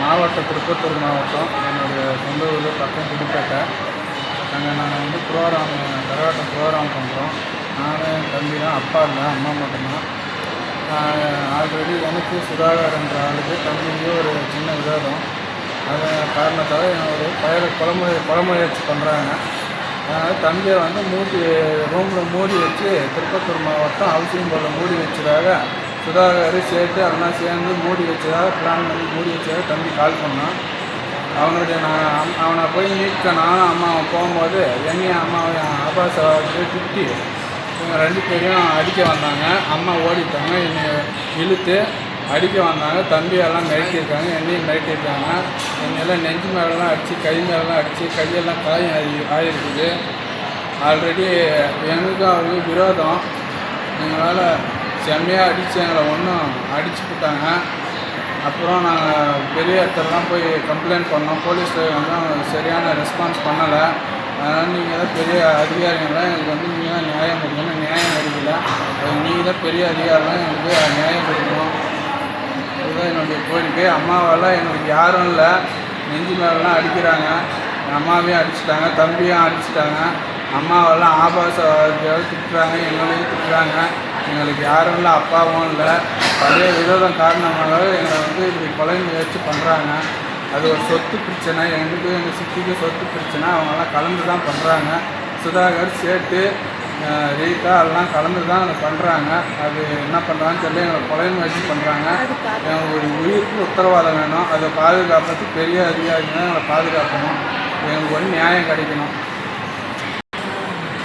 மாவட்டம் திருப்பத்தூர் மாவட்டம். என்னுடைய சொந்த ஊர் பக்கம் புதுப்பேட்டை. நாங்கள் வந்து கரகாட்டம் ப்ரோக்ராம் பண்ணுறோம். நான் என் தம்பி தான், அப்பா இல்லை, அம்மா மட்டும்தான். ஆல்ரெடி எனக்கு சுதாகர் என்ற ஆளுக்கு தம்பிக்கு ஒரு சின்ன விரோதம். அது காரணத்தால் என்னோட பயிரை கொலை முயற்சி பண்ணுறாங்க. அதனால் தம்பியை வந்து ரூமில் மூடி வச்சு திருப்பத்தூர் மாவட்டம் ஹவுசிங் போர்டில் மூடி வச்சதாக சுதாகர் சேர்த்து அதெல்லாம் சேர்ந்து மூடி வச்சதாக பிளான் பண்ணி மூடி வச்சதாக தம்பி கால் பண்ணான். அவனை போய் மீட்க நானும் அம்மாவை போகும்போது என்னையும் அம்மாவையும் ஆபாசத்தை திட்டி இவங்க 2 பேரையும் அடிக்க வந்தாங்க. அம்மா ஓடிட்டாங்க. என்னை இழுத்து அடிக்க வந்தாங்க. தம்பியெல்லாம் மிரட்டியிருக்காங்க, என்னையும் மிரட்டியிருக்காங்க. என்னெல்லாம் நெஞ்சு மேலெலாம் அடித்து, கை மேலெலாம் அடித்து, கையெல்லாம் காயம் ஆகிருக்குது. ஆல்ரெடி எனக்கும் அவங்க விரோதம். எங்களால் செம்மையாக அடித்து எங்களை அடிச்சு விட்டாங்க. அப்புறம் நாங்கள் பெரிய இடத்துலலாம் போய் கம்ப்ளைண்ட் பண்ணோம். போலீஸில் வந்து சரியான ரெஸ்பான்ஸ் பண்ணலை. அதனால் நீங்கள் தான் பெரிய அதிகாரிகள்லாம் எங்களுக்கு வந்து நீங்கள் தான் நியாயம் கொடுக்கணும். நியாயம் கிடைக்கல. நீங்கள் தான் பெரிய அதிகாரிலாம் எங்களுக்கு நியாயம் கொடுக்கணும். இதுதான் என்னுடைய கோரிக்கை. அம்மாவெல்லாம் எங்களுக்கு யாரும் இல்லை. நெஞ்சு மேலெலாம் அடிக்கிறாங்க. அம்மாவையும் அடிச்சிட்டாங்க, தம்பியும் அடிச்சிட்டாங்க. அம்மாவெல்லாம் ஆபாச திட்டுறாங்க, எங்களையும் திட்டுறாங்க. எங்களுக்கு யாரும் இல்லை, அப்பாவும் இல்லை. பழைய விரோதம் காரணமாக எங்களை வந்து இப்படி கொலை முயற்சி பண்ணுறாங்க. அது ஒரு சொத்து பிரச்சனை. எங்கள் சித்திக்கு சொத்து பிரச்சனை. அவங்கெல்லாம் கலந்து தான் பண்ணுறாங்க. சுதாகர், சேட்டு, ரீட்டா எல்லாம் கலந்து தான் அதை பண்ணுறாங்க. அது என்ன பண்ணுறாங்கன்னு தெரியல. எங்களை கொலை முயற்சி பண்ணுறாங்க. எங்களுக்கு ஒரு உயிருக்கு உத்தரவாதம் வேணும். அதை பாதுகாப்புறதுக்கு பெரிய அதிகாரிகள் தான் எங்களை பாதுகாக்கணும். எங்களுக்கு ஒரு நியாயம் கிடைக்கணும்.